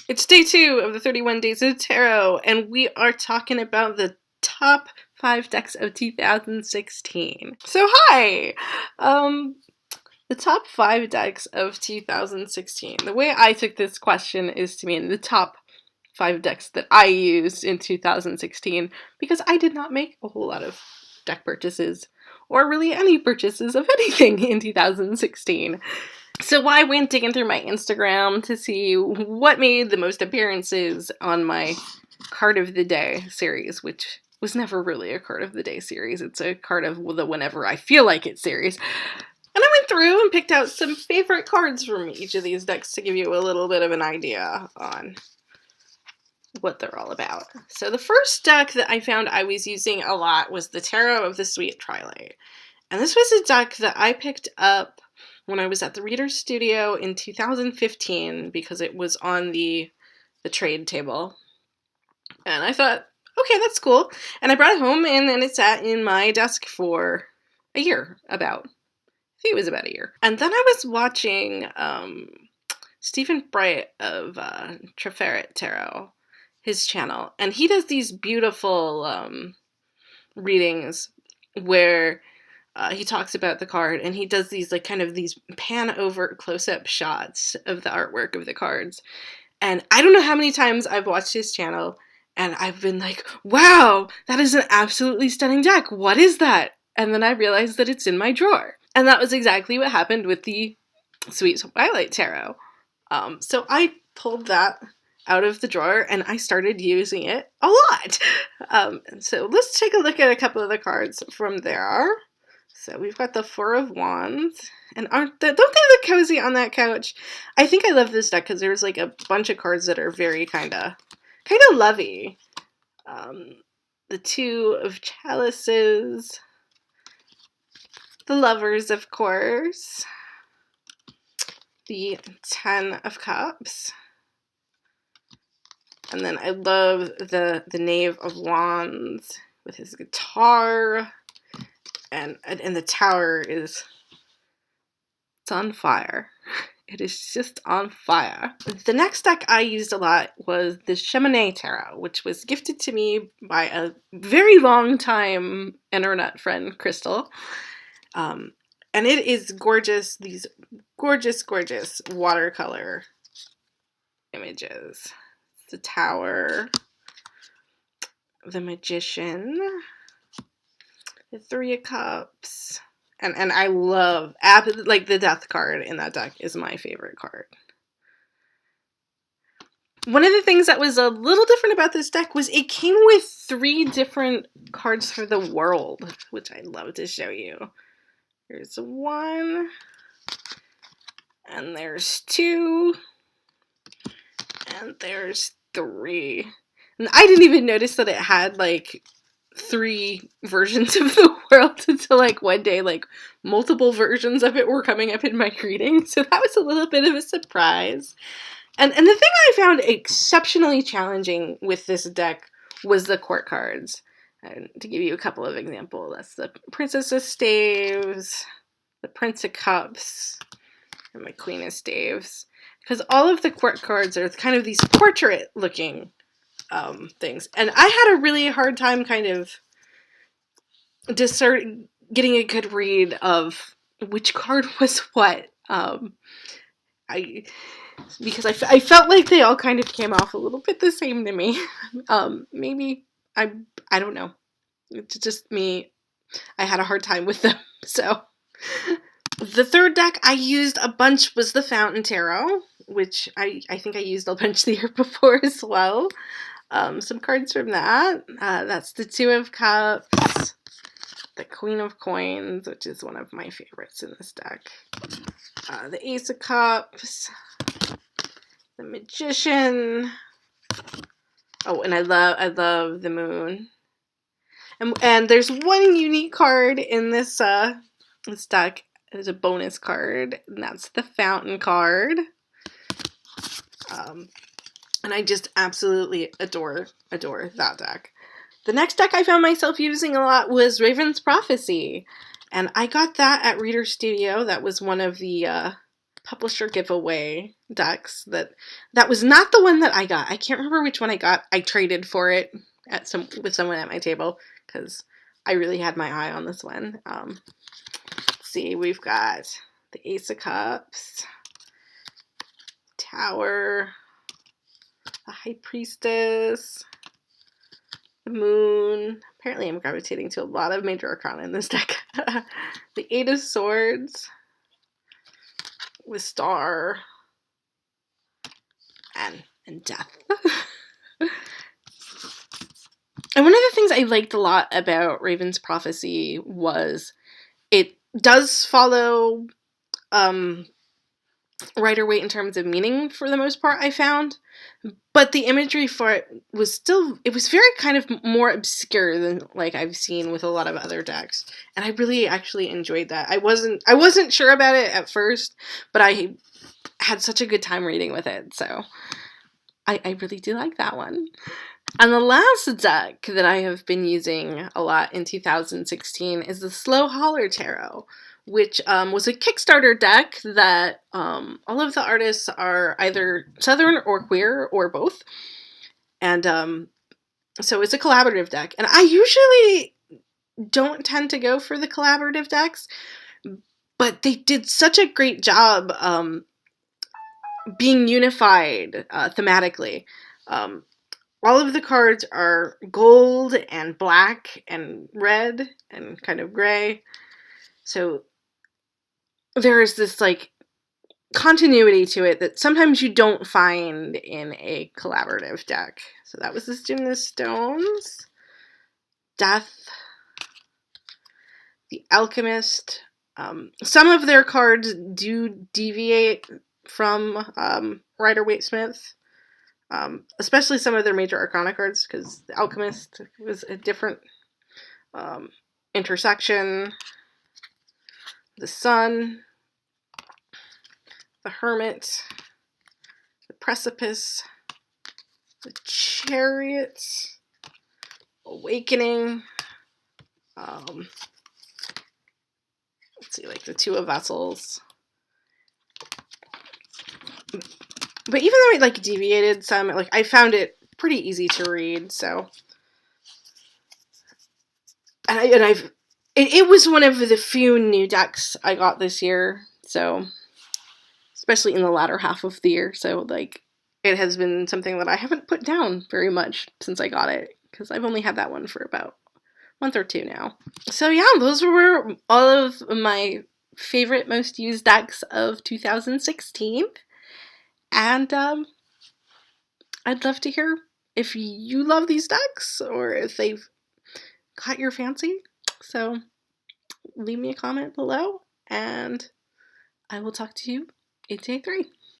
It's day 2 of the 31 Days of Tarot, and we are talking about the top 5 decks of 2016. So hi! The top 5 decks of 2016. The way I took this question is to mean the top 5 decks that I used in 2016, because I did not make a whole lot of deck purchases, or really any purchases of anything in 2016. So I went digging through my Instagram to see what made the most appearances on my Card of the Day series, which was never really a Card of the Day series. It's a Card of the Whenever I Feel Like It series. And I went through and picked out some favorite cards from each of these decks to give you a little bit of an idea on what they're all about. So the first deck that I found I was using a lot was the Tarot of the Sweet Twilight. And this was a deck that I picked up when I was at the Reader's Studio in 2015 because it was on the trade table. And I thought, okay, that's cool. And I brought it home, and then it sat in my desk for a year, about. I think it was about a year. And then I was watching Stephen Bright of Treferet Tarot, his channel, and he does these beautiful readings where he talks about the card, and he does these kind of these pan over close-up shots of the artwork of the cards. And I don't know how many times I've watched his channel and I've been like, wow, that is an absolutely stunning deck. What is that? And then I realized that it's in my drawer. And that was exactly what happened with the Sweet Twilight Tarot. So I pulled that out of the drawer and I started using it a lot. So let's take a look at a couple of the cards from there. So we've got the Four of Wands, and don't they look cozy on that couch? I think I love this deck because there's a bunch of cards that are very kind of lovey. The Two of Chalices, the Lovers, of course, the Ten of Cups, and then I love the Knave of Wands with his guitar. And the tower it's on fire. It is just on fire. The next deck I used a lot was the Cheminée Tarot, which was gifted to me by a very long time internet friend, Crystal. And it is gorgeous, these gorgeous, gorgeous watercolor images. The Tower, the Magician, the Three of Cups, and I love, the Death card in that deck is my favorite card. One of the things that was a little different about this deck was it came with 3 different cards for the world, which I'd love to show you. There's 1, and there's 2, and there's 3. And I didn't even notice that it had 3 versions of the world until one day multiple versions of it were coming up in my reading, so that was a little bit of a surprise. And the thing I found exceptionally challenging with this deck was the court cards. And to give you a couple of examples, that's the Princess of Staves, the Prince of Cups, and my Queen of Staves, because all of the court cards are kind of these portrait looking things. And I had a really hard time kind of getting a good read of which card was what. Because I felt like they all kind of came off a little bit the same to me. Maybe I don't know. It's just me. I had a hard time with them. So the third deck I used a bunch was the Fountain Tarot, which I think I used a bunch the year before as well. Some cards from that. That's the Two of Cups, the Queen of Coins, which is one of my favorites in this deck, the Ace of Cups, the Magician. Oh, and I love the Moon. And there's one unique card in this deck. There's a bonus card, and that's the Fountain card. And I just absolutely adore that deck. The next deck I found myself using a lot was Raven's Prophecy. And I got that at Reader's Studio. That was one of the publisher giveaway decks that was not the one that I got. I can't remember which one I got. I traded for it with someone at my table because I really had my eye on this one. Let's see, we've got the Ace of Cups, Tower, the High Priestess, the Moon. Apparently I'm gravitating to a lot of Major Arcana in this deck. The Eight of Swords, with Star, and Death. And one of the things I liked a lot about Raven's Prophecy was it does follow Rider-Waite in terms of meaning for the most part, I found. But the imagery for it was very kind of more obscure than like I've seen with a lot of other decks. And I really actually enjoyed that. I wasn't sure about it at first, but I had such a good time reading with it. So I really do like that one. And the last deck that I have been using a lot in 2016 is the Slow Holler Tarot, which was a Kickstarter deck that all of the artists are either Southern or queer or both. And so it's a collaborative deck. And I usually don't tend to go for the collaborative decks, but they did such a great job being unified thematically. All of the cards are gold and black and red and kind of gray. So there is this like continuity to it that sometimes you don't find in a collaborative deck. So that was the Student of Stones, Death, the Alchemist. Some of their cards do deviate from Rider-Waite Smith. Especially some of their Major Arcana cards, because the Alchemist was a different intersection. The Sun, the Hermit, the Precipice, the Chariot, Awakening. Let's see, like the Two of Vessels. But even though it like deviated some, like I found it pretty easy to read. So, it was one of the few new decks I got this year. So, especially in the latter half of the year. So, like, it has been something that I haven't put down very much since I got it, because I've only had that one for about a month or two now. So yeah, those were all of my favorite, most used decks of 2016. And I'd love to hear if you love these decks or if they've caught your fancy. So leave me a comment below and I will talk to you in day 3.